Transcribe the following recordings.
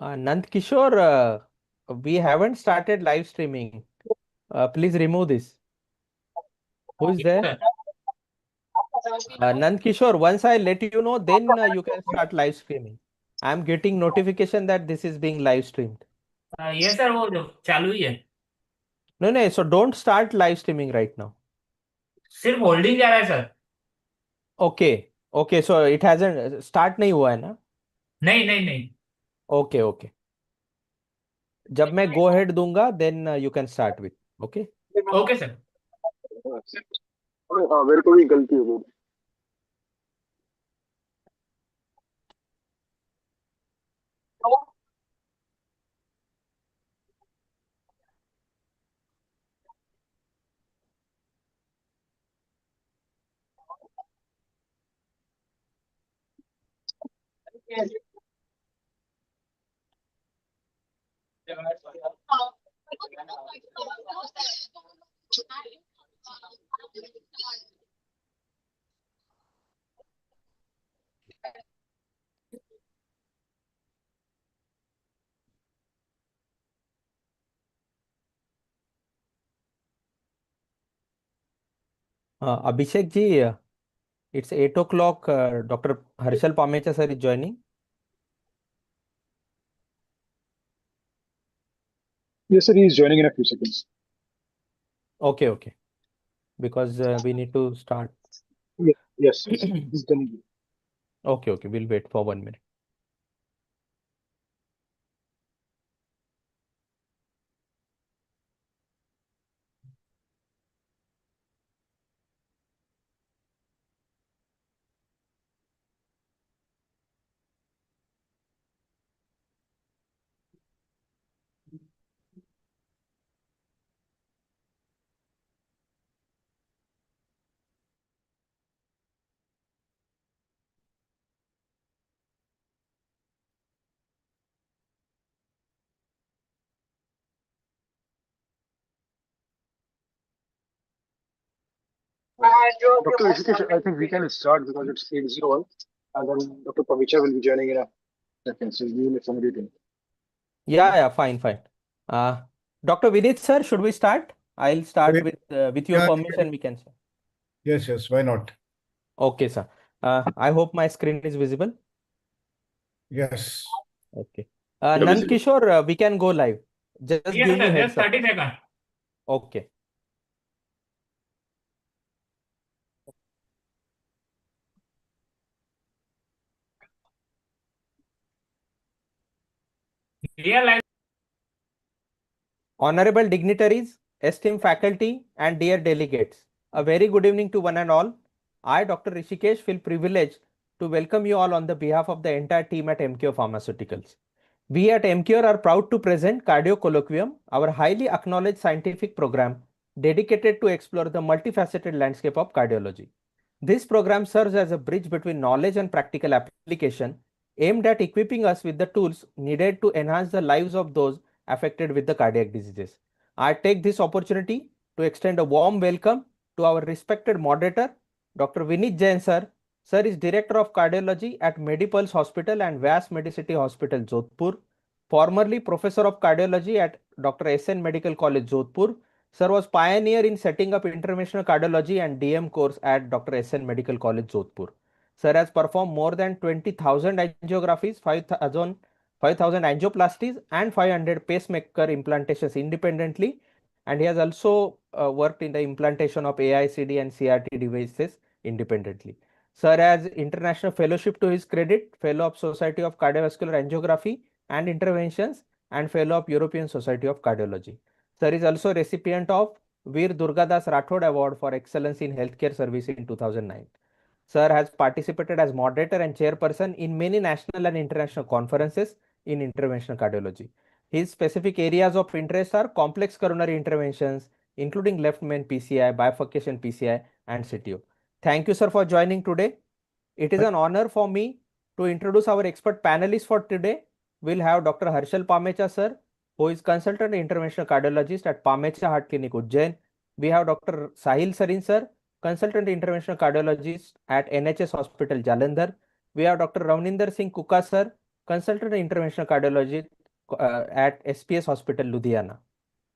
Nand Kishore, we haven't started live streaming. Please remove this. Who is there? Sir. Nand Kishore, once I let you know, then you can start live streaming. I'm getting notification that this is being live streamed. ये sir वो जो चालू ही है, No, no, so don't start live streaming right now. सिर्फ holding जा रहा है sir. Okay, okay, so it hasn't start नहीं हुआ है ना? नहीं नहीं नहीं। Okay, okay. जब मैं go ahead दूंगा, then you can start with. Okay. Okay sir. हाँ मेरे को भी गलती हो गई। Abhishek ji, it's 8 o'clock. Dr. Harshal Pamecha sir is joining. Yes, sir. He is joining in a few seconds. Okay, okay. Because we need to start. Yes, he's done. Okay, okay. We'll wait for 1 minute. Dr. Rishikesh, I think we can start because it's 8:01, and then Dr. Pavicha will be joining in a second, so we will accommodate him. Yeah, fine, fine. Dr. Vinit sir, should we start? I'll start with your Yeah, permission, we can start. yes, why not? Okay, sir. I hope my screen is visible. Yes. Okay. Nand Kishore, we can go live. Just Yes, give me sir, heads just up. 30 seconds. Okay. Real life. Honorable dignitaries, esteemed faculty, and dear delegates, a very good evening to one and all. I, Dr. Rishikesh, feel privileged to welcome you all on the behalf of the entire team at MKO Pharmaceuticals. We at MKO are proud to present Cardio Colloquium, our highly acknowledged scientific program dedicated to explore the multifaceted landscape of cardiology. This program serves as a bridge between knowledge and practical application, aimed at equipping us with the tools needed to enhance the lives of those affected with the cardiac diseases. I take this opportunity to extend a warm welcome to our respected moderator, Dr. Vinit Jain sir. Sir is Director of Cardiology at Medipulse Hospital and Vyas Medicity Hospital, Jodhpur. Formerly Professor of Cardiology at Dr. SN Medical College, Jodhpur. Sir was pioneer in setting up interventional cardiology and DM course at Dr. SN Medical College, Jodhpur. Sir has performed more than 20,000 angiographies, 5,000 angioplasties and 500 pacemaker implantations independently, and he has also worked in the implantation of AICD and CRT devices independently. Sir has international fellowship to his credit, Fellow of Society of Cardiovascular Angiography and Interventions and Fellow of European Society of Cardiology. Sir is also recipient of Veer Durgadas Rathod Award for Excellence in Healthcare Service in 2009. Sir has participated as moderator and chairperson in many national and international conferences in interventional cardiology. His specific areas of interest are complex coronary interventions, including left main PCI, bifurcation PCI, and CTO. Thank you, sir, for joining today. It is an honor for me to introduce our expert panelists for today. We'll have Dr. Harshal Pamecha, sir, who is consultant interventional cardiologist at Pamecha Heart Clinic, Ujjain. We have Dr. Sahil Sarin, sir, consultant interventional cardiologist at NHS Hospital Jalandhar. We have Dr. Ravninder Singh Kuka sir, consultant interventional cardiologist at SPS Hospital Ludhiana.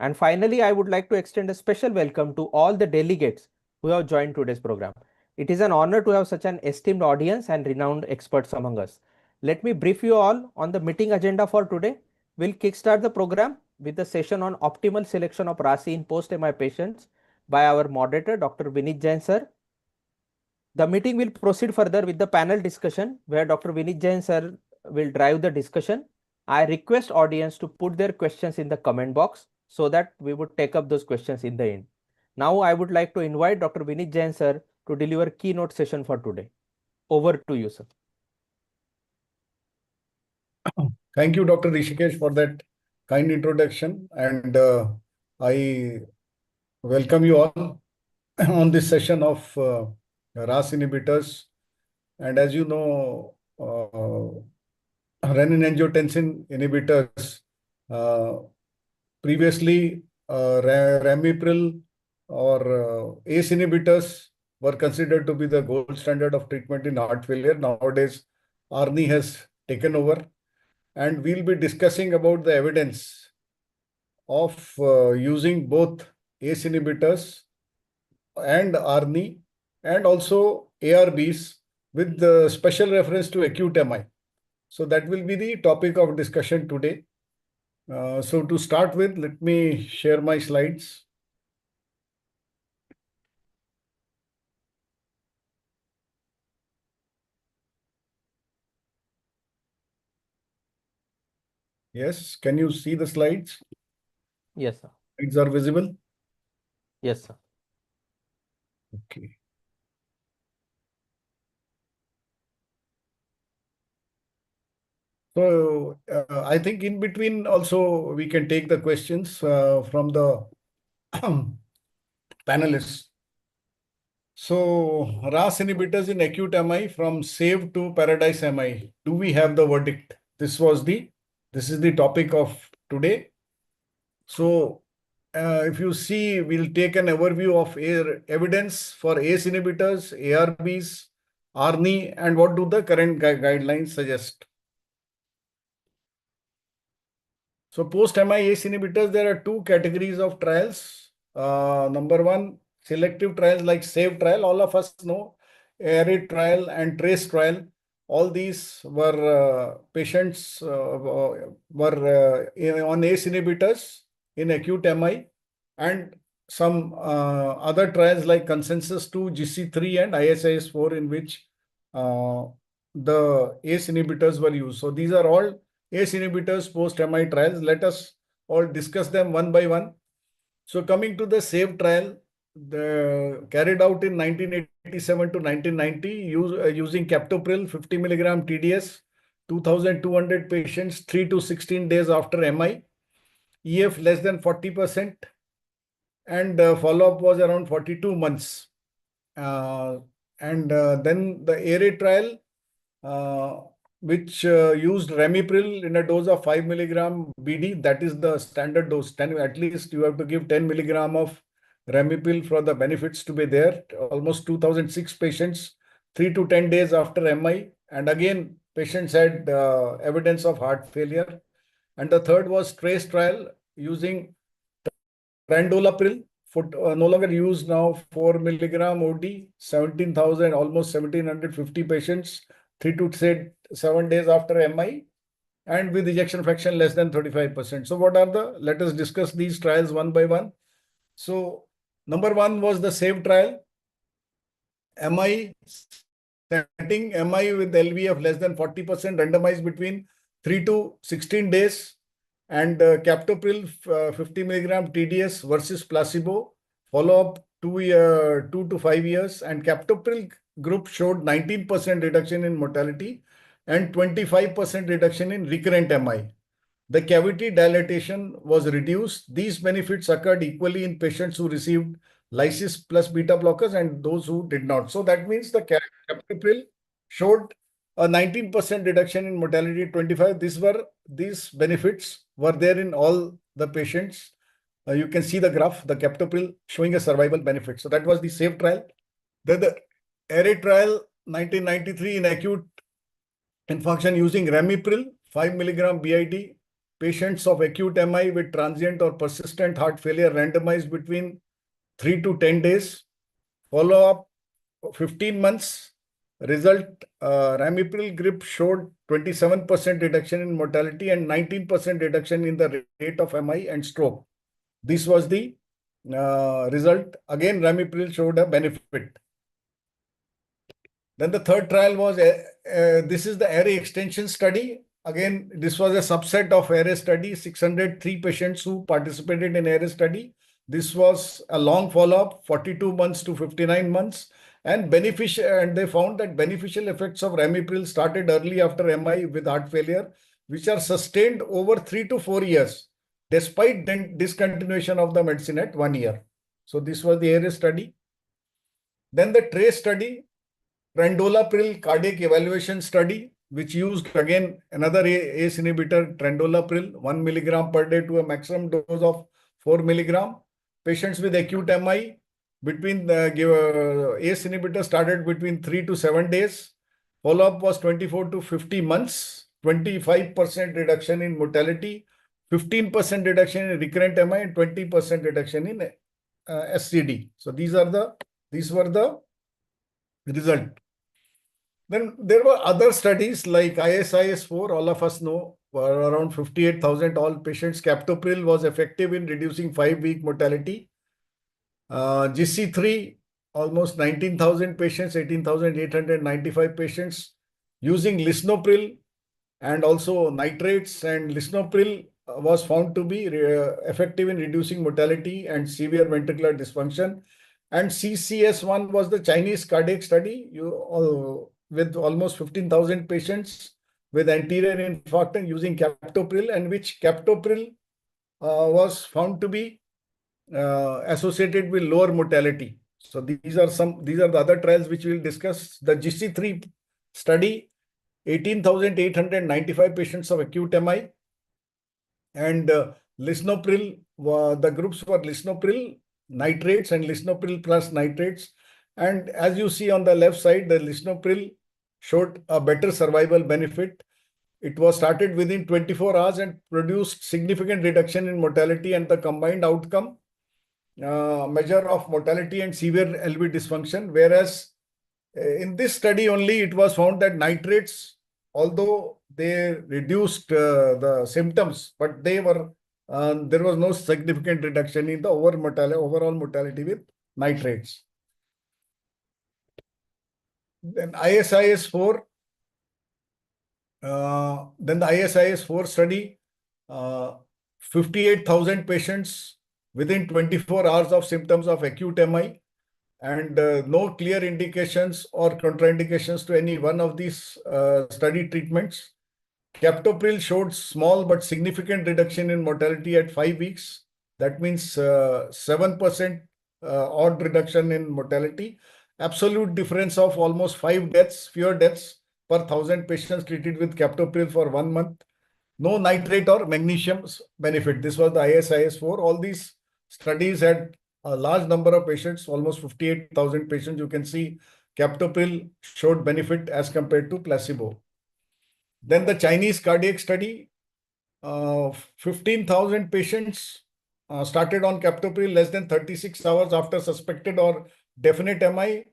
And finally, I would like to extend a special welcome to all the delegates who have joined today's program. It is an honor to have such an esteemed audience and renowned experts among us. Let me brief you all on the meeting agenda for today. We'll kickstart the program with the session on optimal selection of RASI in post-MI patients by our moderator, Dr. Vinit Jain sir. The meeting will proceed further with the panel discussion where Dr. Vinit Jain sir will drive the discussion. I request audience to put their questions in the comment box so that we would take up those questions in the end. Now I would like to invite Dr. Vinit Jain sir to deliver keynote session for today. Over to you, sir. Thank you, Dr. Rishikesh, for that kind introduction. And I welcome you all on this session of RAS inhibitors. And as you know, renin-angiotensin inhibitors, previously ramipril or ACE inhibitors were considered to be the gold standard of treatment in heart failure. Nowadays, ARNI has taken over, and we'll be discussing about the evidence of using both ACE inhibitors and ARNI and also ARBs with the special reference to acute MI. So that will be the topic of discussion today. So to start with, let me share my slides. Yes, can you see the slides? Yes, sir. Slides are visible? Yes, sir. Okay. So I think in between also we can take the questions from the panelists. So RAS inhibitors in acute MI from SAVE to Paradise MI. Do we have the verdict? This is the topic of today. So if you see, we'll take an overview of evidence for ACE inhibitors, ARBs, ARNI, and what do the current guidelines suggest. So post-MI ACE inhibitors, there are two categories of trials. Number one, selective trials like SAVE trial. All of us know ARID trial and TRACE trial. All these were patients were on ACE inhibitors in acute MI, and some other trials like Consensus 2, GC3, and ISIS-4 in which the ACE inhibitors were used. So these are all ACE inhibitors post-MI trials. Let us all discuss them one by one. So coming to the SAVE trial, carried out in 1987 to 1990 using captopril 50 milligram TDS, 2,200 patients, 3 to 16 days after MI, EF less than 40%, and follow-up was around 42 months. Then the ARID trial, which used ramipril in a dose of 5 milligram BD, that is the standard dose. 10, at least you have to give 10 milligram of ramipril for the benefits to be there. Almost 2006 patients, 3 to 10 days after MI. And again, patients had evidence of heart failure. And the third was TRACE trial using Trandolapril, no longer used now, 4 milligram OD, 17,000, almost 1,750 patients, 3 to 7 days after MI, and with ejection fraction less than 35%. So what are let us discuss these trials one by one. So number one was the SAVE trial. MI setting, MI with LV of less than 40%, randomized between 3 to 16 days, and captopril 50 milligram TDS versus placebo, follow-up 2 to 5 years, and captopril group showed 19% reduction in mortality and 25% reduction in recurrent MI. The cavity dilatation was reduced. These benefits occurred equally in patients who received lysis plus beta blockers and those who did not. So that means the captopril showed a 19% reduction in mortality, 25. These benefits were there in all the patients. You can see the graph, the captopril showing a survival benefit. So that was the SAVE trial. Then the array trial 1993 in acute infarction using ramipril 5 milligram BID. Patients of acute MI with transient or persistent heart failure randomized between 3 to 10 days. Follow-up 15 months. Result, ramipril group showed 27% reduction in mortality and 19% reduction in the rate of MI and stroke. This was the result. Again, ramipril showed a benefit. Then the third trial was, this is the array extension study. Again, this was a subset of array study, 603 patients who participated in array study. This was a long follow-up, 42 months to 59 months. And beneficial, and they found that beneficial effects of ramipril started early after MI with heart failure, which are sustained over 3 to 4 years, despite discontinuation of the medicine at 1 year. So this was the array study. Then the TRACE study, Trendolapril cardiac evaluation study, which used again another ACE inhibitor, Trendolapril, 1 milligram per day to a maximum dose of 4 milligram. Patients with acute MI between the ACE inhibitor started between 3 to 7 days. Follow-up was 24 to 50 months, 25% reduction in mortality, 15% reduction in recurrent MI, and 20% reduction in SCD. So these were the result. Then there were other studies like ISIS-4, all of us know, were around 58,000 all patients. Captopril was effective in reducing 5-week mortality. GC3, almost 19,000 patients, 18,895 patients using lisinopril and also nitrates, and lisinopril was found to be effective in reducing mortality and severe ventricular dysfunction. And CCS1 was the Chinese cardiac study with almost 15,000 patients with anterior infarction using captopril, and which captopril was found to be associated with lower mortality. So these are the other trials which we will discuss. The GC3 study, 18,895 patients of acute MI, and lisinopril, the groups were lisinopril, nitrates, and lisinopril plus nitrates. And as you see on the left side, the lisinopril showed a better survival benefit. It was started within 24 hours and produced significant reduction in mortality, and the combined outcome measure of mortality and severe LV dysfunction. Whereas in this study only, it was found that nitrates, although they reduced the symptoms, but there was no significant reduction in the overall mortality with nitrates. Then ISIS-4, then the ISIS-4 study, 58,000 patients within 24 hours of symptoms of acute MI, and no clear indications or contraindications to any one of these study treatments. Captopril showed small but significant reduction in mortality at 5 weeks. That means 7% odd reduction in mortality. Absolute difference of almost 5 deaths, fewer deaths per 1,000 patients treated with captopril for 1 month. No nitrate or magnesium benefit. This was the ISIS-4. All these studies had a large number of patients, almost 58,000 patients. You can see captopril showed benefit as compared to placebo. Then the Chinese cardiac study, 15,000 patients started on captopril less than 36 hours after suspected or definite MI,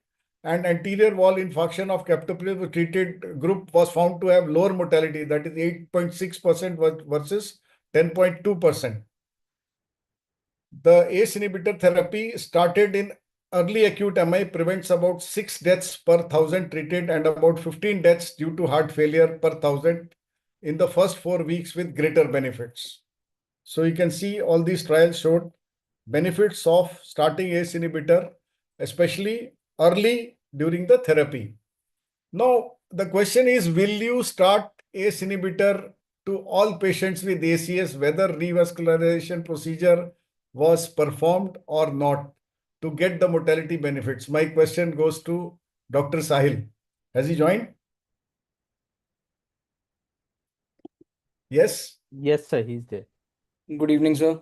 and anterior wall infarction of captopril with treated group was found to have lower mortality, that is 8.6% versus 10.2%. The ACE inhibitor therapy started in early acute MI prevents about 6 deaths per 1,000 treated and about 15 deaths due to heart failure per 1,000 in the first 4 weeks with greater benefits. So you can see all these trials showed benefits of starting ACE inhibitor, especially early during the therapy. Now, the question is, will you start ACE inhibitor to all patients with ACS, whether revascularization procedure was performed or not, to get the mortality benefits? My question goes to Dr. Sahil. Has he joined? Yes. Yes, sir, he's there. Good evening, sir.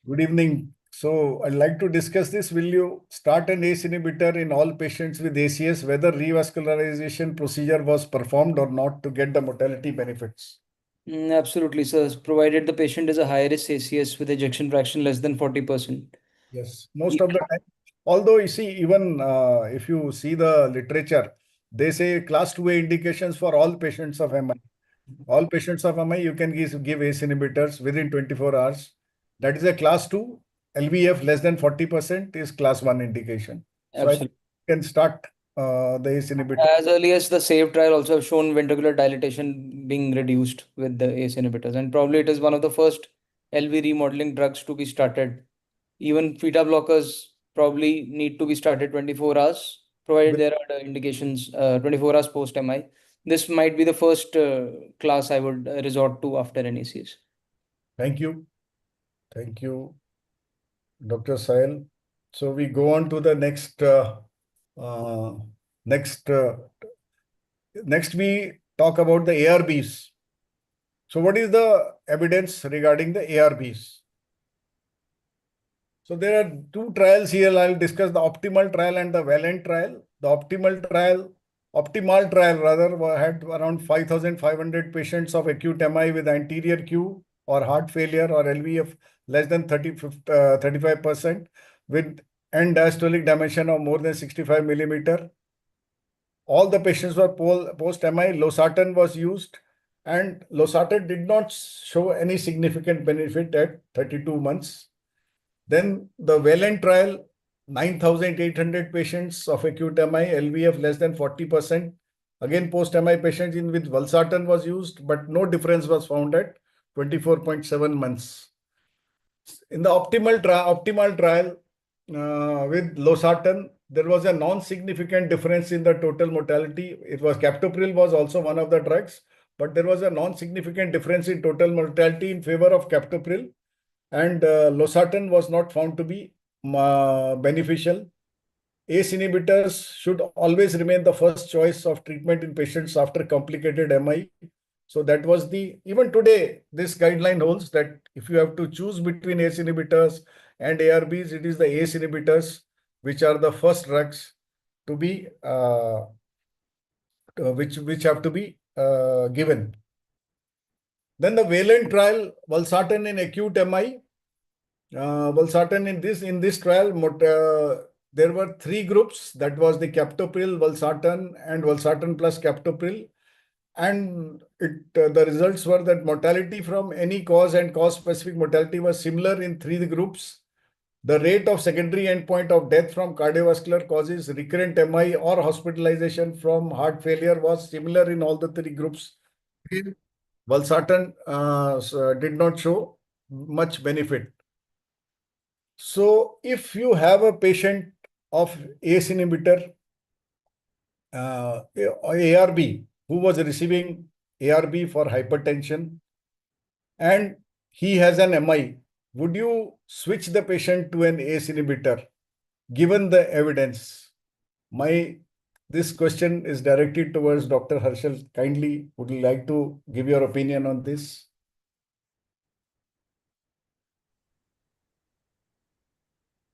Good evening, So I'd like to discuss this. Will you start an ACE inhibitor in all patients with ACS, whether revascularization procedure was performed or not, to get the mortality benefits? Absolutely, sir. Provided the patient is a high risk ACS with ejection fraction less than 40%. Yes, most of the time. Although you see, even if you see the literature, they say class 2A indications for all patients of MI. All patients of MI, you can give ACE inhibitors within 24 hours. That is a class 2. LVF less than 40% is class 1 indication. So I think Absolutely. you can start the ACE inhibitor. As early as the SAVE trial also have shown ventricular dilatation being reduced with the ACE inhibitors. And probably it is one of the first LV remodeling drugs to be started. Even theta blockers probably need to be started 24 hours, provided there are the indications 24 hours post MI. This might be the first class I would resort to after an ACS. Thank you. Thank you, Dr. Sahil. So we go on to the next next next we talk about the ARBs. So what is the evidence regarding the ARBs? So there are two trials here. I'll discuss the optimal trial and the Valiant trial. The optimal trial rather had around 5,500 patients of acute MI with anterior Q or heart failure or LVF less than 35% with end diastolic dimension of more than 65 millimeter. All the patients were post-MI. Losartan was used, and losartan did not show any significant benefit at 32 months. Then the Valiant trial, 9,800 patients of acute MI, LVF less than 40%. Again, post-MI patients with valsartan was used, but no difference was found at 24.7 months. In the optimal trial with losartan, there was a non-significant difference in the total mortality. It was captopril was also one of the drugs, but there was a non-significant difference in total mortality in favor of captopril, and losartan was not found to be beneficial. ACE inhibitors should always remain the first choice of treatment in patients after complicated MI. So that was even today, this guideline holds that if you have to choose between ACE inhibitors and ARBs, it is the ACE inhibitors which are the first drugs to be which have to be given. Then the Valiant trial, valsartan in acute MI. Valsartan in this trial, there were three groups. That was the captopril, valsartan, and valsartan plus captopril. And the results were that mortality from any cause and cause-specific mortality was similar in three groups. The rate of secondary endpoint of death from cardiovascular causes, recurrent MI, or hospitalization from heart failure was similar in all the three groups. Valsartan did not show much benefit. So if you have a patient of ACE inhibitor, ARB, who was receiving ARB for hypertension, and he has an MI, would you switch the patient to an ACE inhibitor given the evidence? This question is directed towards Dr. Harshal. Kindly, would you like to give your opinion on this?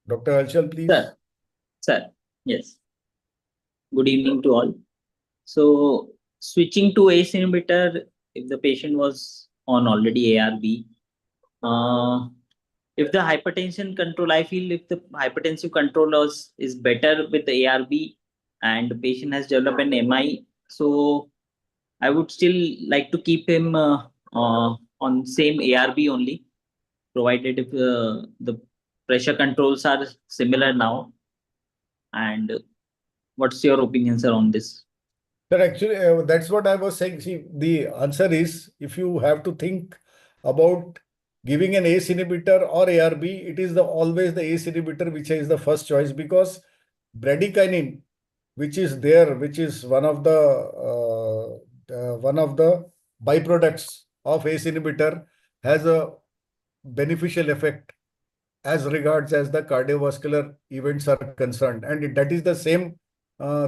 Dr. Harshal, please. Sir, yes. Good evening to all. So switching to ACE inhibitor, if the patient was on already ARB, if the hypertension control, I feel if the hypertensive control is better with the ARB and the patient has developed an MI, so I would still like to keep him on same ARB only, provided if the pressure controls are similar now. And what's your opinion, sir, on this? Sir, actually, that's what I was saying. See, the answer is if you have to think about giving an ACE inhibitor or ARB, it is always the ACE inhibitor which is the first choice, because bradykinin, which is one of the byproducts of ACE inhibitor, has a beneficial effect as regards as the cardiovascular events are concerned, and that is the same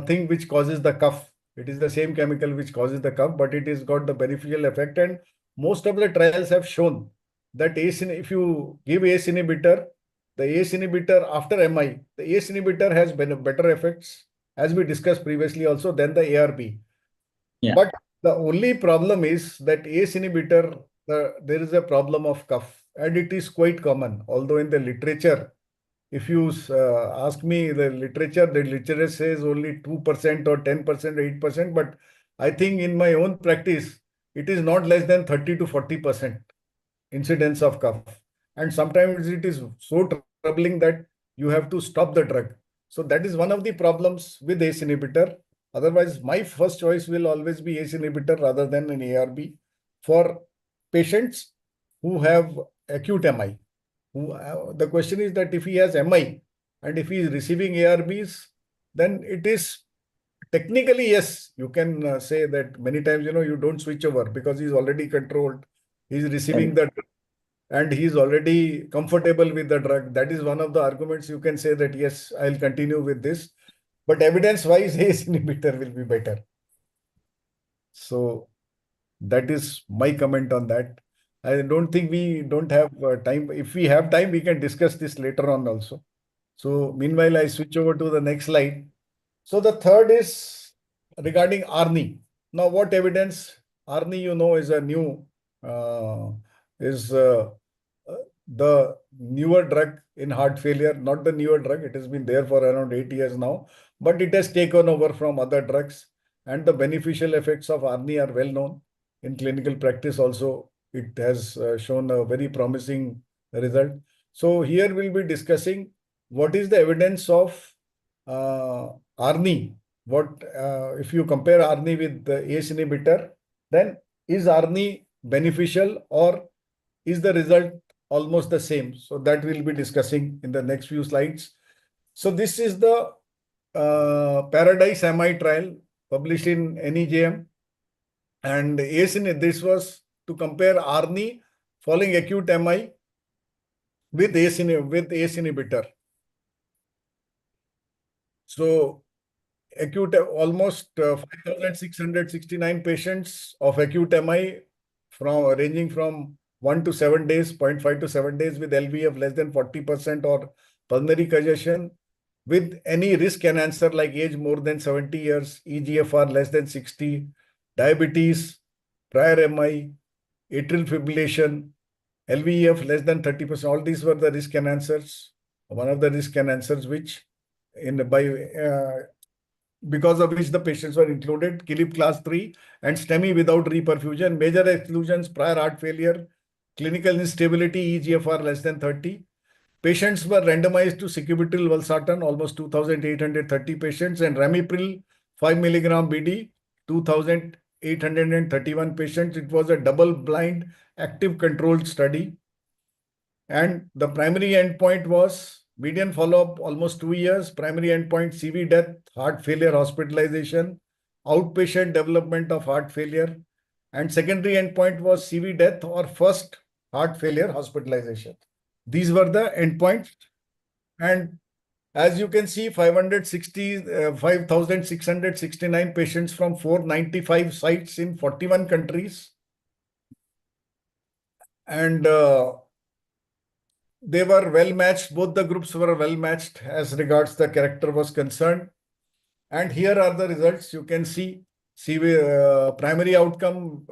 thing which causes the cough. It is the same chemical which causes the cough, but it has got the beneficial effect. And most of the trials have shown that if you give ACE inhibitor, the ACE inhibitor after MI, the ACE inhibitor has better effects, as we discussed previously also, than the ARB. Yeah. But the only problem is that ACE inhibitor, there is a problem of cough, and it is quite common. Although in the literature, if you ask me, the literature says only 2% or 10% or 8%, but I think in my own practice, it is not less than 30 to 40% incidence of cough. And sometimes it is so troubling that you have to stop the drug. So that is one of the problems with ACE inhibitor. Otherwise, my first choice will always be ACE inhibitor rather than an ARB for patients who have acute MI. The question is that if he has MI and if he is receiving ARBs, then it is technically, yes, you can say that many times, you don't switch over because he's already controlled. He's receiving the drug and he's already comfortable with the drug. That is one of the arguments you can say that, yes, I'll continue with this. But evidence-wise, ACE inhibitor will be better. So that is my comment on that. I don't think we don't have time. If we have time, we can discuss this later on also. So meanwhile, I switch over to the next slide. So the third is regarding ARNI. Now, what evidence? ARNI, is a new, the newer drug in heart failure, not the newer drug. It has been there for around 8 years now, but it has taken over from other drugs, and the beneficial effects of ARNI are well known. In clinical practice also, it has shown a very promising result. So here we'll be discussing what is the evidence of ARNI. If you compare ARNI with the ACE inhibitor, then is ARNI beneficial or is the result almost the same? So that we'll be discussing in the next few slides. So this is the Paradise MI trial published in NEJM, and this was to compare ARNI following acute MI with ACE inhibitor. So acute, almost 5,669 patients of acute MI ranging from 1 to 7 days, 0.5 to 7 days with LV of less than 40% or pulmonary congestion with any risk enhancer like age more than 70 years, EGFR less than 60, diabetes, prior MI, atrial fibrillation, LVEF less than 30%. All these were the risk enhancers. One of the risk enhancers which because of which the patients were included, KILIP class 3 and STEMI without reperfusion. Major exclusions, prior heart failure, clinical instability, EGFR less than 30. Patients were randomized to sacubitril valsartan, almost 2,830 patients, and ramipril 5 milligram BD, 2,831 patients. It was a double-blind, active controlled study. And the primary endpoint was median follow-up almost 2 years. Primary endpoint CV death, heart failure hospitalization, outpatient development of heart failure. And secondary endpoint was CV death or first heart failure hospitalization. These were the endpoints. And as you can see, 5,669 patients from 495 sites in 41 countries. And they were well matched. Both the groups were well matched as regards the character was concerned. And here are the results. You can see CV primary outcome.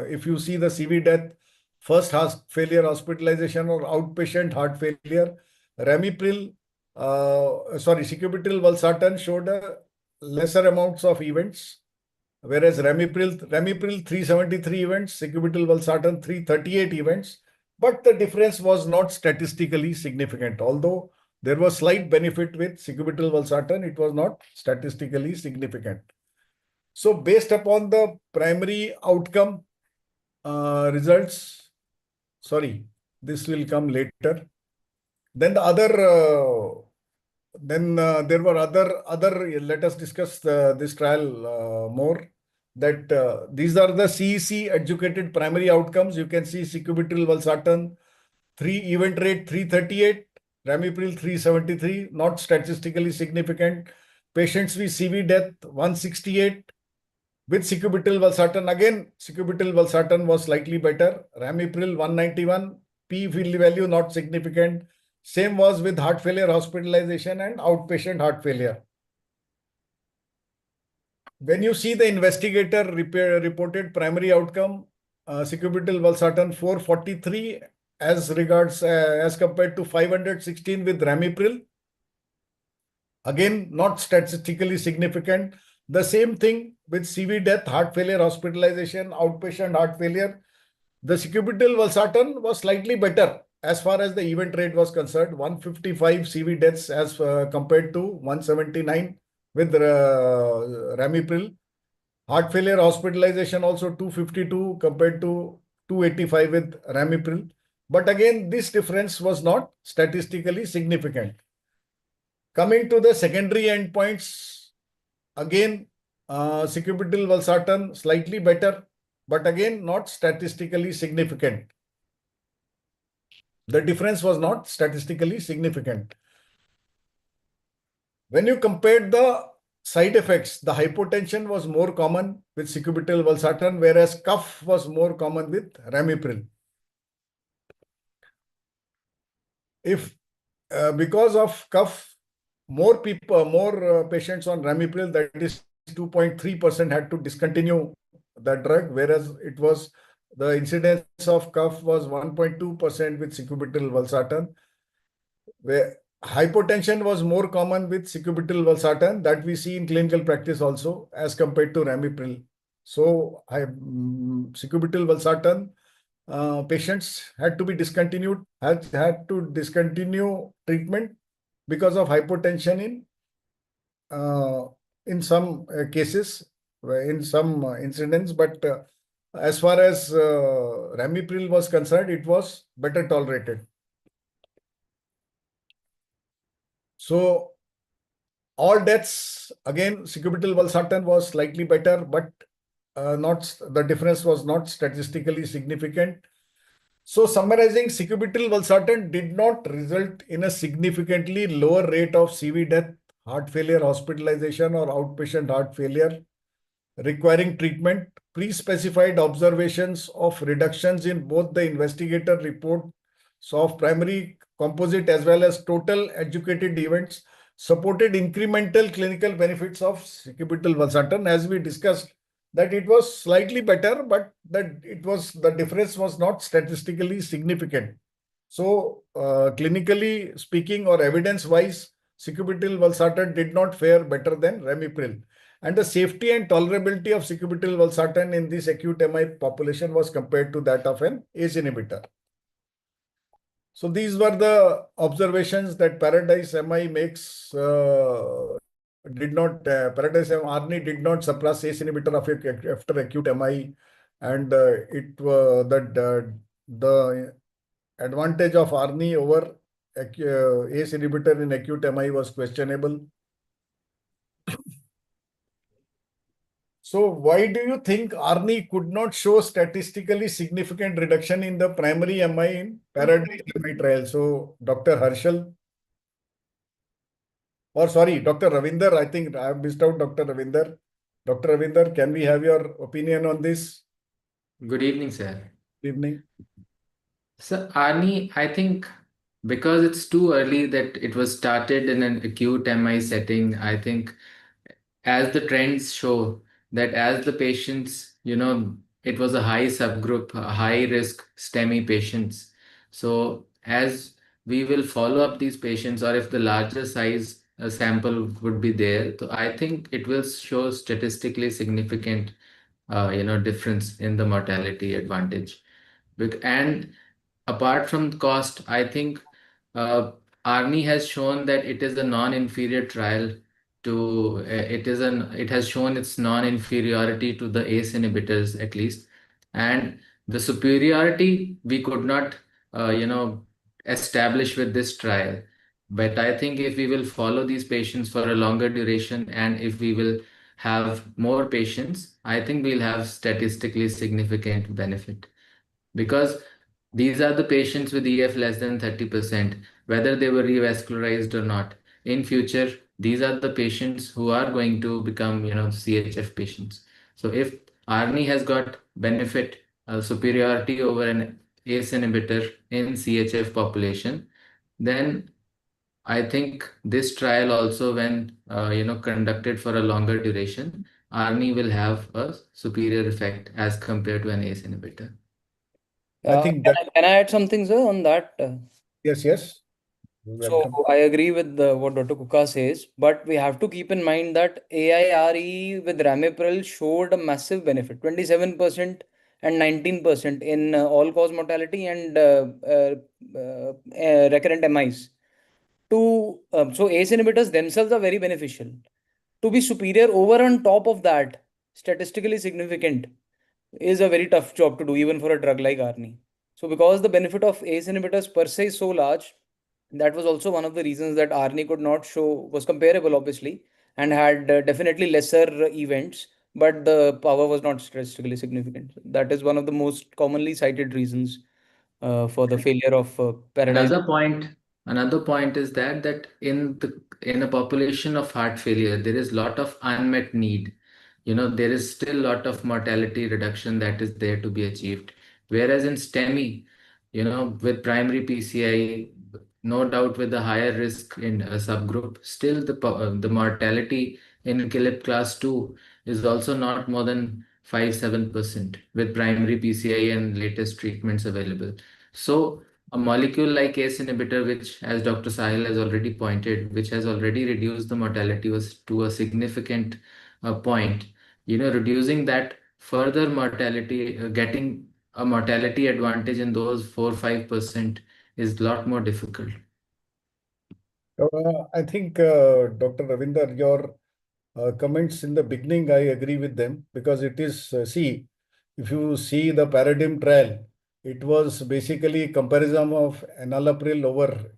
If you see the CV death, first heart failure hospitalization or outpatient heart failure, sacubitril valsartan showed lesser amounts of events, whereas ramipril 373 events, sacubitril valsartan 338 events. But the difference was not statistically significant. Although there was slight benefit with sacubitril valsartan, it was not statistically significant. So based upon the primary outcome results, this will come later. Then the other, there were other. Let us discuss this trial more. That these are the CEC educated primary outcomes. You can see sacubitril valsartan 3 event rate 338, ramipril 373, not statistically significant. Patients with CV death 168 with sacubitril valsartan. Again, sacubitril valsartan was slightly better. Ramipril 191, p value not significant. Same was with heart failure hospitalization and outpatient heart failure. When you see the investigator reported primary outcome, sacubitril/valsartan 443 as compared to 516 with ramipril. Again, not statistically significant. The same thing with CV death, heart failure hospitalization, outpatient heart failure. The sacubitril/valsartan was slightly better as far as the event rate was concerned. 155 CV deaths as compared to 179 with ramipril. Heart failure hospitalization also 252 compared to 285 with ramipril. But again, this difference was not statistically significant. Coming to the secondary endpoints, again, sacubitril/valsartan slightly better, but again, not statistically significant. The difference was not statistically significant. When you compared the side effects, the hypotension was more common with sacubitril/valsartan, whereas cough was more common with ramipril. If because of cough, more patients on ramipril, that is 2.3% had to discontinue the drug, whereas the incidence of cough was 1.2% with sacubitril/valsartan, where hypotension was more common with sacubitril/valsartan that we see in clinical practice also as compared to ramipril. So sacubitril/valsartan patients had to be discontinued, had to discontinue treatment because of hypotension in some cases, in some incidents, but as far as ramipril was concerned, it was better tolerated. So all deaths, again, sacubitril/valsartan was slightly better, but the difference was not statistically significant. So summarizing, sacubitril/valsartan did not result in a significantly lower rate of CV death, heart failure hospitalization, or outpatient heart failure requiring treatment. Pre-specified observations of reductions in both the investigator reports of primary composite as well as total educated events supported incremental clinical benefits of sacubitril/valsartan. As we discussed, that it was slightly better, but that the difference was not statistically significant. So, clinically speaking or evidence-wise, sacubitril/valsartan did not fare better than ramipril. And the safety and tolerability of sacubitril/valsartan in this acute MI population was compared to that of an ACE inhibitor. So these were the observations that Paradise MI makes. Paradise Arni did not suppress ACE inhibitor after acute MI, and the advantage of Arni over ACE inhibitor in acute MI was questionable. So why do you think Arni could not show statistically significant reduction in the primary MI in Paradise MI trial? So Dr. Harshal, or sorry, Dr. Ravinder, I think I have missed out Dr. Ravinder. Dr. Ravinder, can we have your opinion on this? Good evening, sir. Good evening. So, Arni, I think because it's too early that it was started in an acute MI setting, I think as the trends show that as the patients, it was a high subgroup, high risk STEMI patients. So as we will follow up these patients, or if the larger size sample would be there, so I think it will show statistically significant, difference in the mortality advantage. And apart from cost, I think Arni has shown that it is a non-inferior trial to it has shown its non-inferiority to the ACE inhibitors at least, and the superiority we could not establish with this trial. But I think if we will follow these patients for a longer duration and if we will have more patients, I think we'll have statistically significant benefit, because these are the patients with EF less than 30%, whether they were revascularized or not. In future, these are the patients who are going to become, CHF patients. So if Arni has got superiority over an ACE inhibitor in CHF population, then I think this trial also, when conducted for a longer duration, ARNI will have a superior effect as compared to an ACE inhibitor. I think that, Can I add something, sir, on that? yes, yes. So Welcome. I agree with what Dr. Kuka says, but we have to keep in mind that AIRE with Ramipril showed a massive benefit, 27% and 19% in all-cause mortality and recurrent MIs. So ACE inhibitors themselves are very beneficial. To be superior over on top of that, statistically significant, is a very tough job to do, even for a drug like ARNI. So because the benefit of ACE inhibitors per se is so large, that was also one of the reasons that ARNI could not show, was comparable obviously, and had definitely lesser events, but the power was not statistically significant. That is one of the most commonly cited reasons for the failure of Paradise. Another point is that in a population of heart failure, there is lot of unmet need. There is still lot of mortality reduction that is there to be achieved. Whereas in STEMI, with primary PCI, no doubt with the higher risk in a subgroup, still the mortality in KILIP class 2 is also not more than 5-7% with primary PCI and latest treatments available. So a molecule like ACE inhibitor, which, as Dr. Sahil has already pointed, which has already reduced the mortality was to a significant point, reducing that further mortality, getting a mortality advantage in those 4-5% is a lot more difficult. I think, Dr. Ravinder, your comments in the beginning, I agree with them, because it is, see, if you see the paradigm trial, it was basically comparison of enalapril over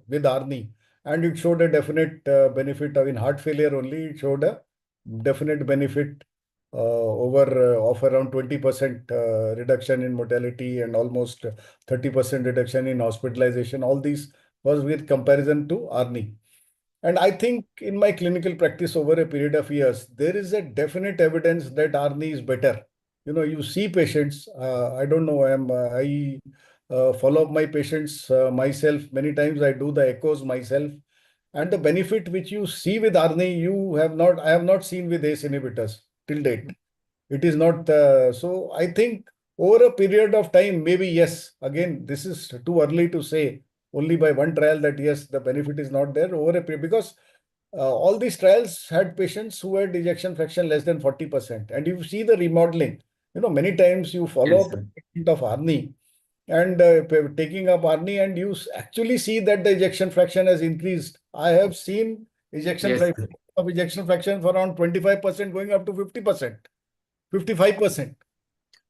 with ARNI, and it showed a definite benefit in heart failure only. It showed a definite benefit over of around 20% reduction in mortality and almost 30% reduction in hospitalization. All these was with comparison to ARNI. And I think in my clinical practice over a period of years, there is a definite evidence that ARNI is better. You see patients, I don't know, I follow up my patients myself. Many times I do the echoes myself. And the benefit which you see with ARNI, I have not seen with ACE inhibitors till date. It is not, so I think over a period of time, maybe yes, again, this is too early to say only by one trial that yes, the benefit is not there over a period, because all these trials had patients who had ejection fraction less than 40%. And you see the remodeling, many times you follow Yes, up sir. a patient of ARNI and taking up ARNI, and you actually see that the ejection fraction has increased. I have seen ejection Yes, fraction sir. of ejection fraction for around 25% going up to 50%. 55%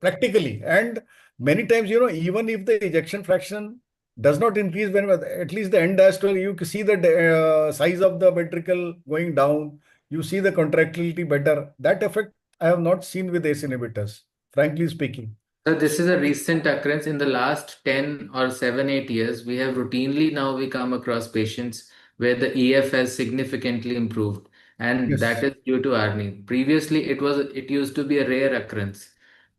practically. And many times, even if the ejection fraction does not increase, when at least the end diastole, you see the size of the ventricle going down, you see the contractility better. That effect I have not seen with ACE inhibitors, frankly speaking. So this is a recent occurrence in the last 10 or 7-8 years. We have routinely now we come across patients where the EF has significantly improved, and that Yes. is due to ARNI. Previously, it used to be a rare occurrence,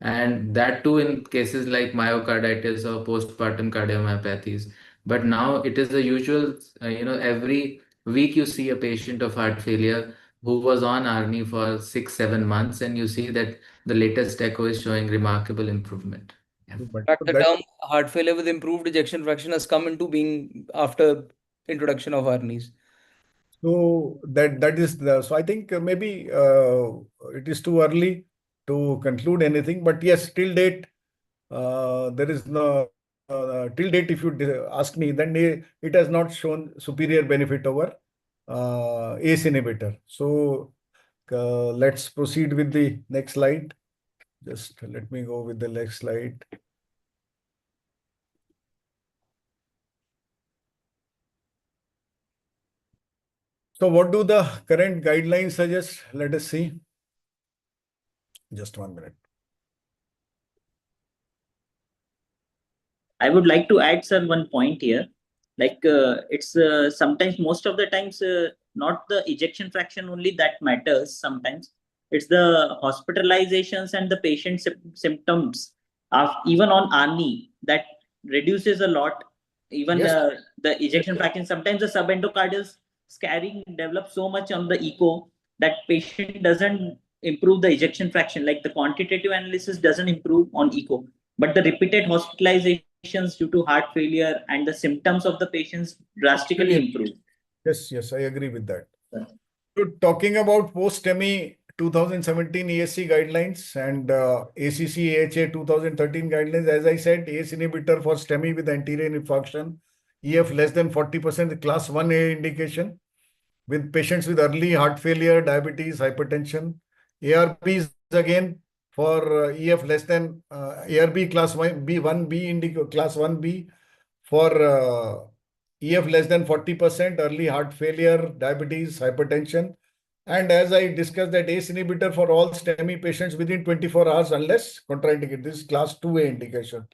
and that too in cases like myocarditis or postpartum cardiomyopathies. But now it is the usual, every week you see a patient of heart failure who was on ARNI for 6-7 months, and you see that the latest echo is showing remarkable improvement. Yeah. In fact, the term heart failure with improved ejection fraction has come into being after introduction of ARNIs. So that is so I think maybe it is too early to conclude anything. But yes, till date, there is no till date. If you ask me, then it has not shown superior benefit over ACE inhibitor. So let's proceed with the next slide. Just let me go with the next slide. So what do the current guidelines suggest? Let us see. Just 1 minute. I would like to add, sir, one point here. Like it's sometimes, most of the times, not the ejection fraction only that matters. Sometimes it's the hospitalizations and the patient symptoms of even on ARNI that reduces a lot. even Yes. the ejection fraction, sometimes the subendocardial scarring develops so much on the echo that patient doesn't improve the ejection fraction. Like the quantitative analysis doesn't improve on echo, but the repeated hospitalizations due to heart failure and the symptoms of the patients drastically improve. Yes, I agree with that. So talking about post-STEMI 2017 ESC guidelines and ACC AHA 2013 guidelines, as I said, ACE inhibitor for STEMI with anterior infarction, EF less than 40%, class 1A indication, with patients with early heart failure, diabetes, hypertension. ARBs again for EF less than ARB class 1B, 1B class 1B for EF less than 40%, early heart failure, diabetes, hypertension. And as I discussed, that ACE inhibitor for all STEMI patients within 24 hours unless contraindicated. This is class 2A indication.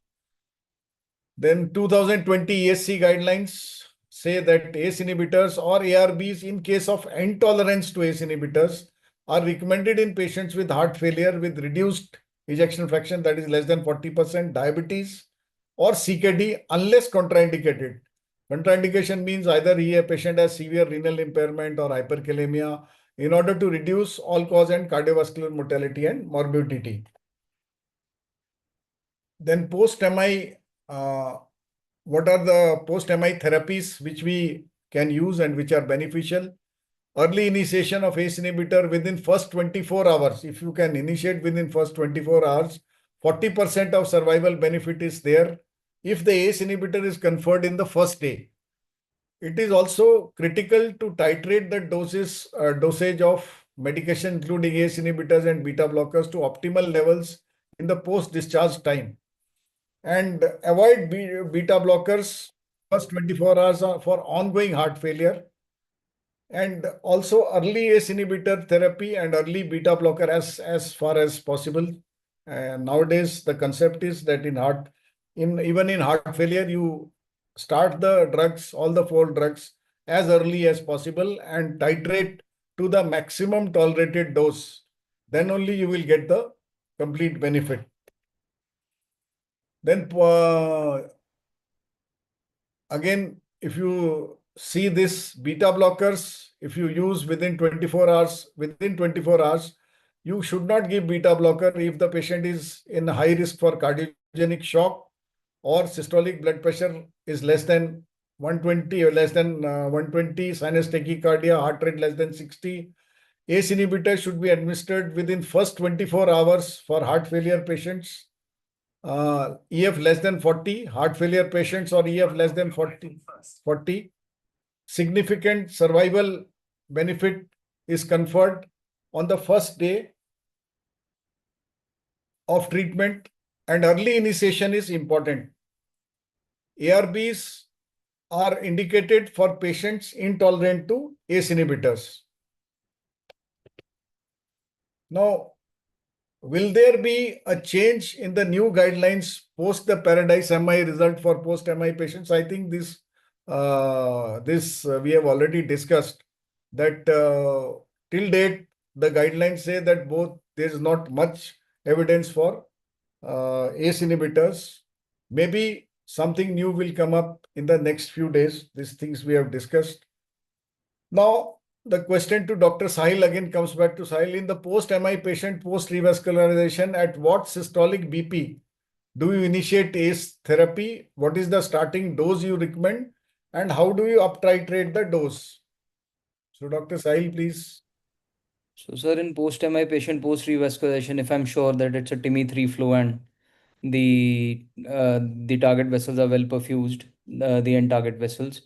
Then 2020 ESC guidelines say that ACE inhibitors or ARBs in case of intolerance to ACE inhibitors are recommended in patients with heart failure with reduced ejection fraction, that is less than 40%, diabetes or CKD unless contraindicated. Contraindication means either a patient has severe renal impairment or hyperkalemia in order to reduce all-cause and cardiovascular mortality and morbidity. Then post-MI, what are the post-MI therapies which we can use and which are beneficial? Early initiation of ACE inhibitor within first 24 hours. If you can initiate within first 24 hours, 40% of survival benefit is there if the ACE inhibitor is conferred in the first day. It is also critical to titrate the dosage of medication, including ACE inhibitors and beta blockers, to optimal levels in the post-discharge time. And avoid beta blockers first 24 hours for ongoing heart failure. And also early ACE inhibitor therapy and early beta blocker as far as possible. Nowadays, the concept is that even in heart failure, you start the drugs, all the 4 drugs, as early as possible and titrate to the maximum tolerated dose. Then only you will get the complete benefit. Then again, if you see this beta blockers, if you use within 24 hours, you should not give beta blocker if the patient is in high risk for cardiogenic shock or systolic blood pressure is less than 120 or less than 120, sinus tachycardia, heart rate less than 60. ACE inhibitor should be administered within first 24 hours for heart failure patients. EF less than 40, heart failure patients or EF less than 40. Significant survival benefit is conferred on the first day of treatment, and early initiation is important. ARBs are indicated for patients intolerant to ACE inhibitors. Now, will there be a change in the new guidelines post the Paradise MI result for post-MI patients? I think this we have already discussed that till date, the guidelines say that there is not much evidence for ACE inhibitors. Maybe something new will come up in the next few days. These things we have discussed. Now, the question to Dr. Sahil again comes back to Sahil. In the post-MI patient, post-revascularization, at what systolic BP do you initiate ACE therapy? What is the starting dose you recommend? And how do you up-titrate the dose? So, Dr. Sahil, please. So, sir, in post-MI patient, post-revascularization, if I'm sure that it's a TIMI-3 flow and the target vessels are well perfused, the end target vessels,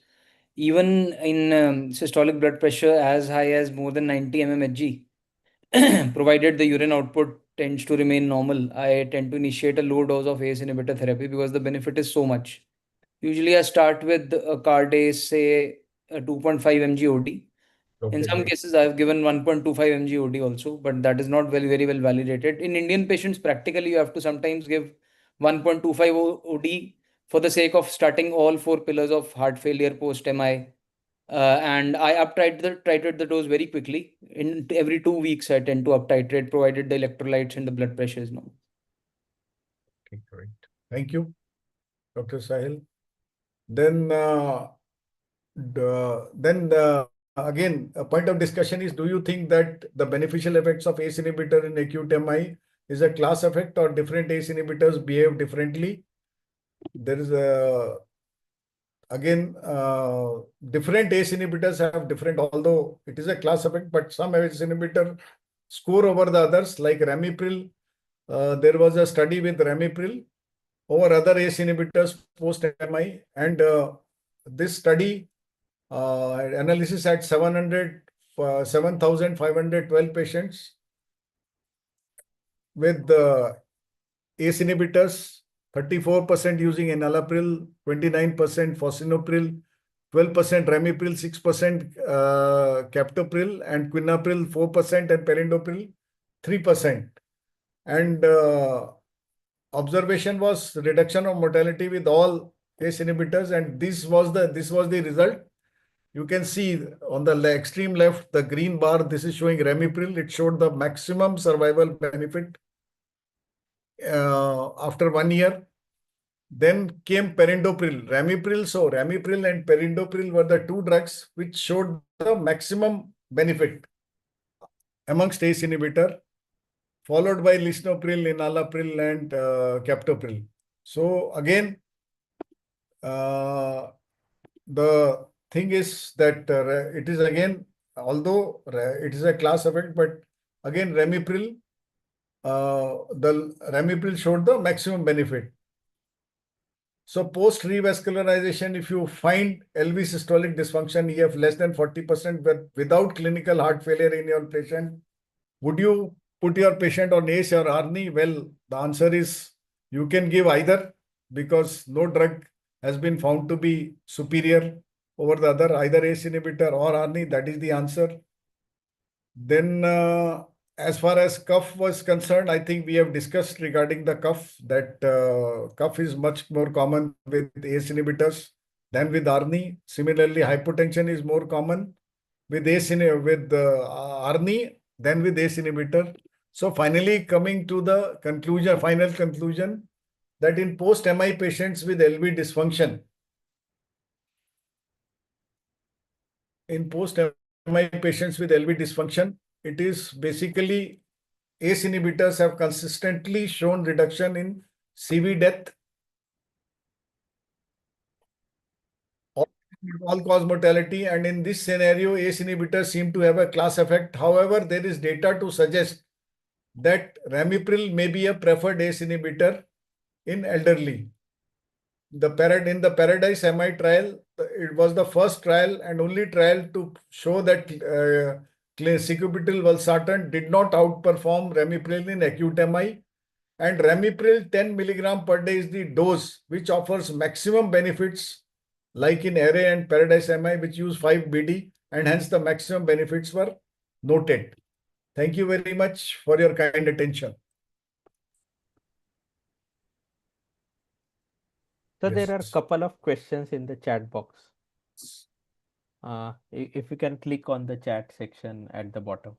even in systolic blood pressure as high as more than 90 mmHg, provided the urine output tends to remain normal, I tend to initiate a low dose of ACE inhibitor therapy because the benefit is so much. Usually, I start with a Cardase, say, a 2.5 mg OD. In some cases, I've given 1.25 mg OD also, but that is not very well validated. In Indian patients, practically, you have to sometimes give 1.25 OD for the sake of starting all 4 pillars of heart failure post-MI. And I titrate the dose very quickly. In every 2 weeks, I tend to up-titrate, provided the electrolytes and the blood pressure is normal. Okay, great. Thank you, Dr. Sahil. Then, again, a point of discussion is: do you think that the beneficial effects of ACE inhibitor in acute MI is a class effect, or different ACE inhibitors behave differently? There is a again, different ACE inhibitors have different, although it is a class effect, but some ACE inhibitor score over the others, like Ramipril. There was a study with Ramipril over other ACE inhibitors post MI, and this study analysis at 7,512 patients with ACE inhibitors, 34% using enalapril, 29% fosinopril, 12% ramipril, 6% captopril, and quinapril 4%, and perindopril 3%. And observation was reduction of mortality with all ACE inhibitors, and this was the result. You can see on the extreme left, the green bar, this is showing ramipril. It showed the maximum survival benefit after 1 year. Then came perindopril, ramipril. So ramipril and perindopril were the two drugs which showed the maximum benefit amongst ACE inhibitor, followed by lisinopril, enalapril, and captopril. So again, the thing is that it is again, although it is a class effect, but again, ramipril, the ramipril showed the maximum benefit. So post revascularization, if you find LV systolic dysfunction, EF less than 40%, but without clinical heart failure in your patient, would you put your patient on ACE or ARNI? Well, the answer is you can give either, because no drug has been found to be superior over the other, either ACE inhibitor or ARNI. That is the answer. Then, as far as cough was concerned, I think we have discussed regarding the cough that cough is much more common with ACE inhibitors than with ARNI. Similarly, hypotension is more common with ARNI than with ACE inhibitor. So finally, coming to the conclusion, final conclusion, that in post-MI patients with LV dysfunction, it is basically ACE inhibitors have consistently shown reduction in CV death, all-cause mortality, and in this scenario, ACE inhibitors seem to have a class effect. However, there is data to suggest that ramipril may be a preferred ACE inhibitor in elderly. In the Paradise MI trial, it was the first trial and only trial to show that sacubitril/valsartan did not outperform ramipril in acute MI, and ramipril 10 milligram per day is the dose which offers maximum benefits, like in Array and Paradise MI, which use 5 BD, and hence the maximum benefits were noted. Thank you very much for your kind attention. So there are a Yes. couple of questions in the chat box. If you can click on the chat section at the bottom.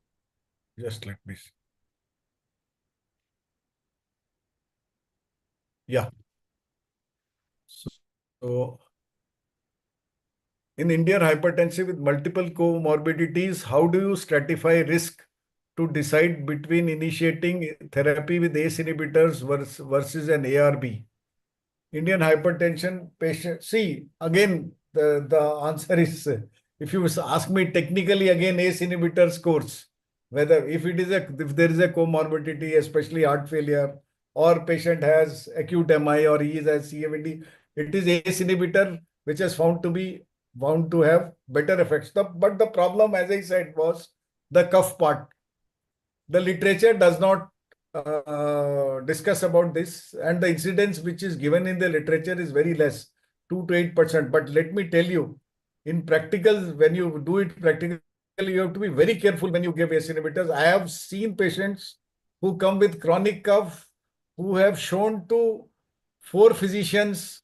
Just let me see. Yeah. So in Indian hypertensive with multiple comorbidities, how do you stratify risk to decide between initiating therapy with ACE inhibitors versus an ARB? Indian hypertension patient, see, again, the answer is, if you ask me technically, again, ACE inhibitor scores, whether if there is a comorbidity, especially heart failure, or patient has acute MI, or he has CVD, it is ACE inhibitor which is found to have better effects. But the problem, as I said, was the cough part. The literature does not discuss about this, and the incidence which is given in the literature is very less, 2 to 8%. But let me tell you, in practical, when you do it practically, you have to be very careful when you give ACE inhibitors. I have seen patients who come with chronic cough, who have shown to 4 physicians,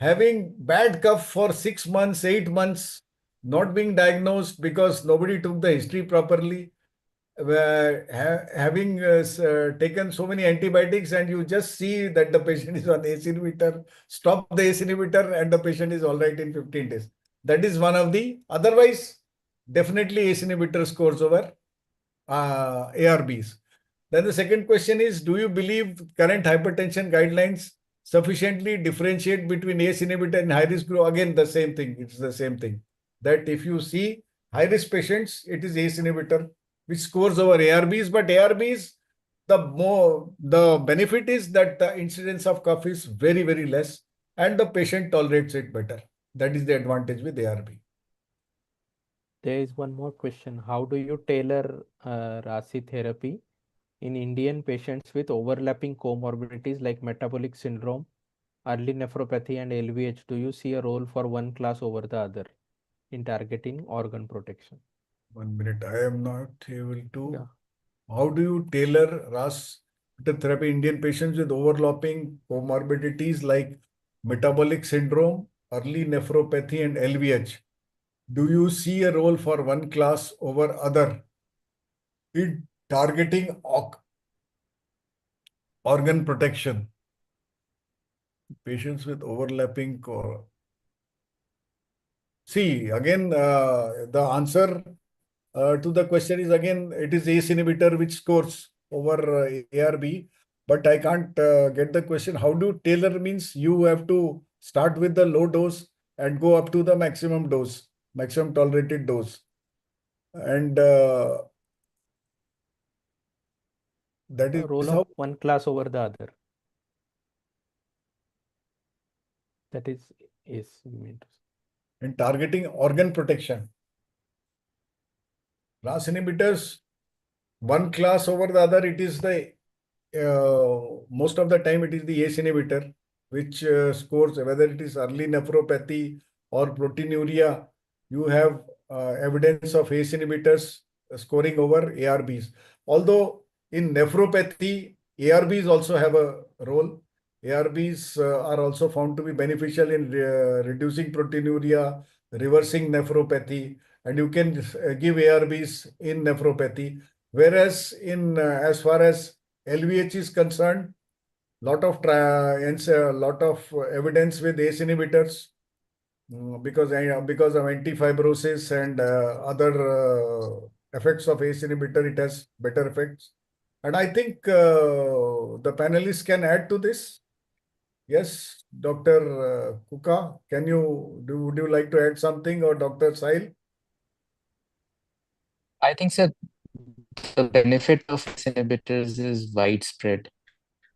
having bad cough for 6 months, 8 months, not being diagnosed because nobody took the history properly. having taken so many antibiotics, and you just see that the patient is on ACE inhibitor, stop the ACE inhibitor, and the patient is all right in 15 days. That is one of the, otherwise, definitely ACE inhibitor scores over ARBs. Then the second question is, do you believe current hypertension guidelines sufficiently differentiate between ACE inhibitor and high-risk group? Again, the same thing. It's the same thing. That if you see high-risk patients, it is ACE inhibitor, which scores over ARBs. But ARBs, the benefit is that the incidence of cough is very, very less, and the patient tolerates it better. That is the advantage with ARB. There is one more question. How do you tailor RASI therapy in Indian patients with overlapping comorbidities like metabolic syndrome, early nephropathy, and LVH? Do you see a role for one class over the other in targeting organ protection? 1 minute. I am not able to. Yeah. How do you tailor RAS therapy Indian patients with overlapping comorbidities like metabolic syndrome, early nephropathy, and LVH? Do you see a role for one class over other in targeting organ protection? Patients with overlapping See, again, the answer to the question is, again, it is ACE inhibitor which scores over ARB, but I can't get the question. How do you tailor? Means you have to start with the low dose and go up to the maximum dose, maximum tolerated dose. And that A is role how. of one class over the other. That is you mean to say. In targeting organ protection. RAS inhibitors, one class over the other, it is the most of the time it is the ACE inhibitor which scores, whether it is early nephropathy or proteinuria, you have evidence of ACE inhibitors scoring over ARBs. Although in nephropathy, ARBs also have a role. ARBs are also found to be beneficial in reducing proteinuria, reversing nephropathy, and you can give ARBs in nephropathy. Whereas in as far as LVH is concerned, lot of evidence with ACE inhibitors because of antifibrosis and other effects of ACE inhibitor, it has better effects. And I think the panelists can add to this. Yes, Dr. Kuka, would you like to add something, or Dr. Sail? I think, sir, the benefit of ACE inhibitors is widespread.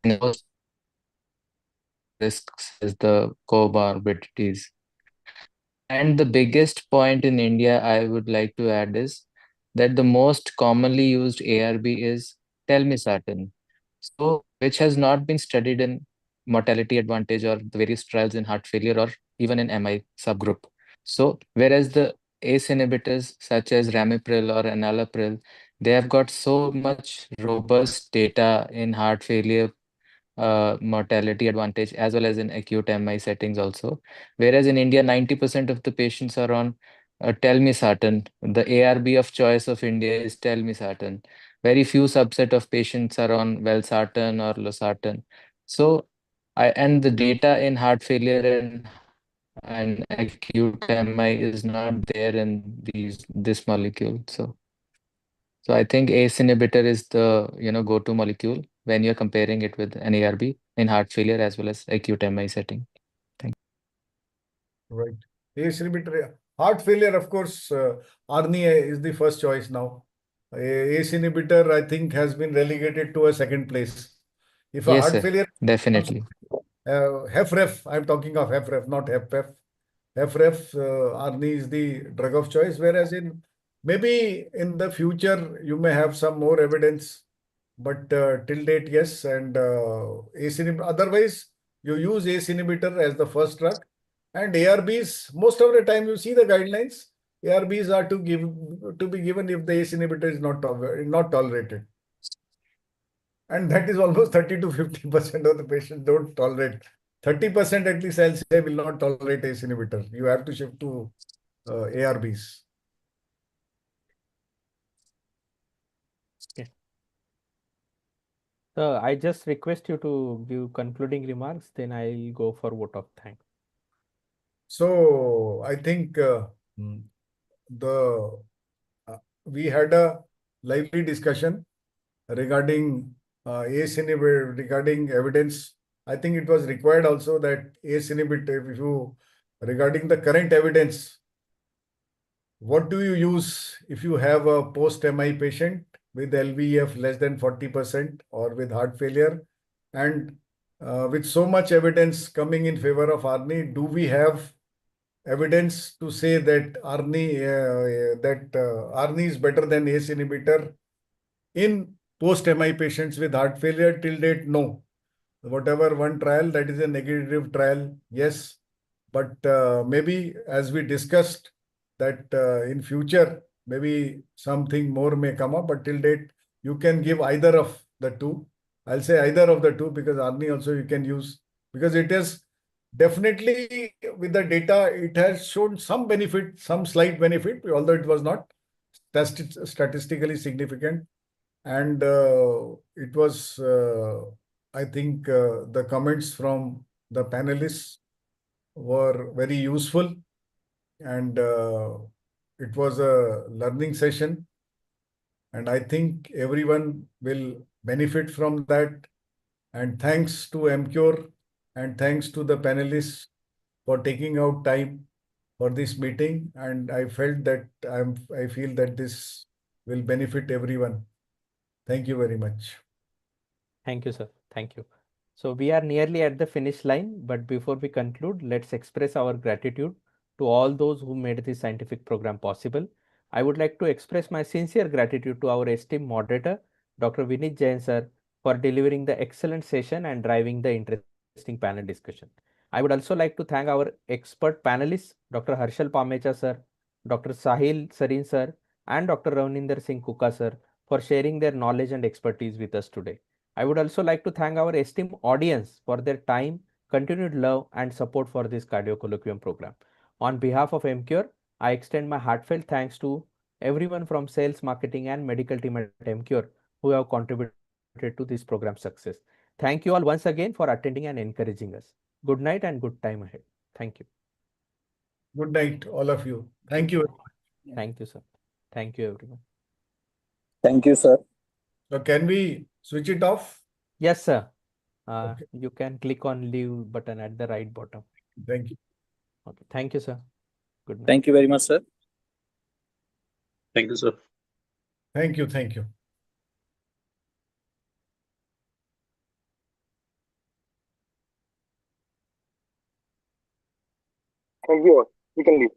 And those risks is the comorbidities. And the biggest point in India I would like to add is that the most commonly used ARB is telmisartan. So, which has not been studied in mortality advantage or the various trials in heart failure or even in MI subgroup. So, whereas the ACE inhibitors such as ramipril or enalapril, they have got so much robust data in heart failure mortality advantage as well as in acute MI settings also. Whereas in India, 90% of the patients are on telmisartan. The ARB of choice of India is telmisartan. Very few subset of patients are on valsartan or losartan. So, and the data in heart failure and acute MI is not there in this molecule. So I think ACE inhibitor is the go-to molecule when you're comparing it with an ARB in heart failure as well as acute MI setting. Thank you. Right. ACE inhibitor, heart failure, of course, ARNI is the first choice now. ACE inhibitor, I think, has been relegated to a second place. If a Yes, heart sir. failure comes, Definitely. HFrEF, I'm talking of HFrEF, not HFpEF. HFrEF, ARNI is the drug of choice, whereas maybe in the future, you may have some more evidence, but till date, yes. And ACE inhibitor, otherwise, you use ACE inhibitor as the first drug. And ARBs, most of the time you see the guidelines, ARBs are to be given if the ACE inhibitor is not tolerated. And that is almost 30 to 50% of the patients don't tolerate. 30% at least, I'll say, will not tolerate ACE inhibitor. You have to shift to ARBs. So I just request you to give concluding remarks, then I'll go for vote of thanks. So I think the we had a lively discussion regarding ACE inhibitor, regarding evidence. I think it was required also that ACE inhibitor, if you regarding the current evidence, what do you use if you have a post-MI patient with LVEF less than 40% or with heart failure? And with so much evidence coming in favor of ARNI, do we have evidence to say that ARNI is better than ACE inhibitor in post-MI patients with heart failure? Till date, no. Whatever one trial, that is a negative trial, yes. But maybe as we discussed that in future, maybe something more may come up, but till date, you can give either of the two. I'll say either of the two because ARNI also you can use because it is definitely with the data, it has shown some benefit, some slight benefit, although it was not statistically significant. And it was, I think, the comments from the panelists were very useful, and it was a learning session. And I think everyone will benefit from that. And thanks to MCure and thanks to the panelists for taking out time for this meeting. And I felt that I feel that this will benefit everyone. Thank you very much. Thank you, sir. Thank you. So we are nearly at the finish line, but before we conclude, let's express our gratitude to all those who made this scientific program possible. I would like to express my sincere gratitude to our esteemed moderator, Dr. Vinit Jain sir, for delivering the excellent session and driving the interesting panel discussion. I would also like to thank our expert panelists, Dr. Harshal Pamecha sir, Dr. Sahil Sarin sir, and Dr. Ravninder Singh Kuka sir for sharing their knowledge and expertise with us today. I would also like to thank our esteemed audience for their time, continued love, and support for this Cardio Colloquium program. On behalf of MCure, I extend my heartfelt thanks to everyone from sales, marketing, and medical team at MCure who have contributed to this program's success. Thank you all once again for attending and encouraging us. Good night and good time ahead. Thank you. Good night, all of you. Thank you. Thank you, sir. Thank you, everyone. Thank you, sir. So can we switch it off? Yes, sir. Okay. You can click on leave button at the right bottom. Thank you. Okay. Thank you, sir. Good night. Thank you very much, sir. Thank you, sir. Thank you. Thank you. Thank you all. You can leave.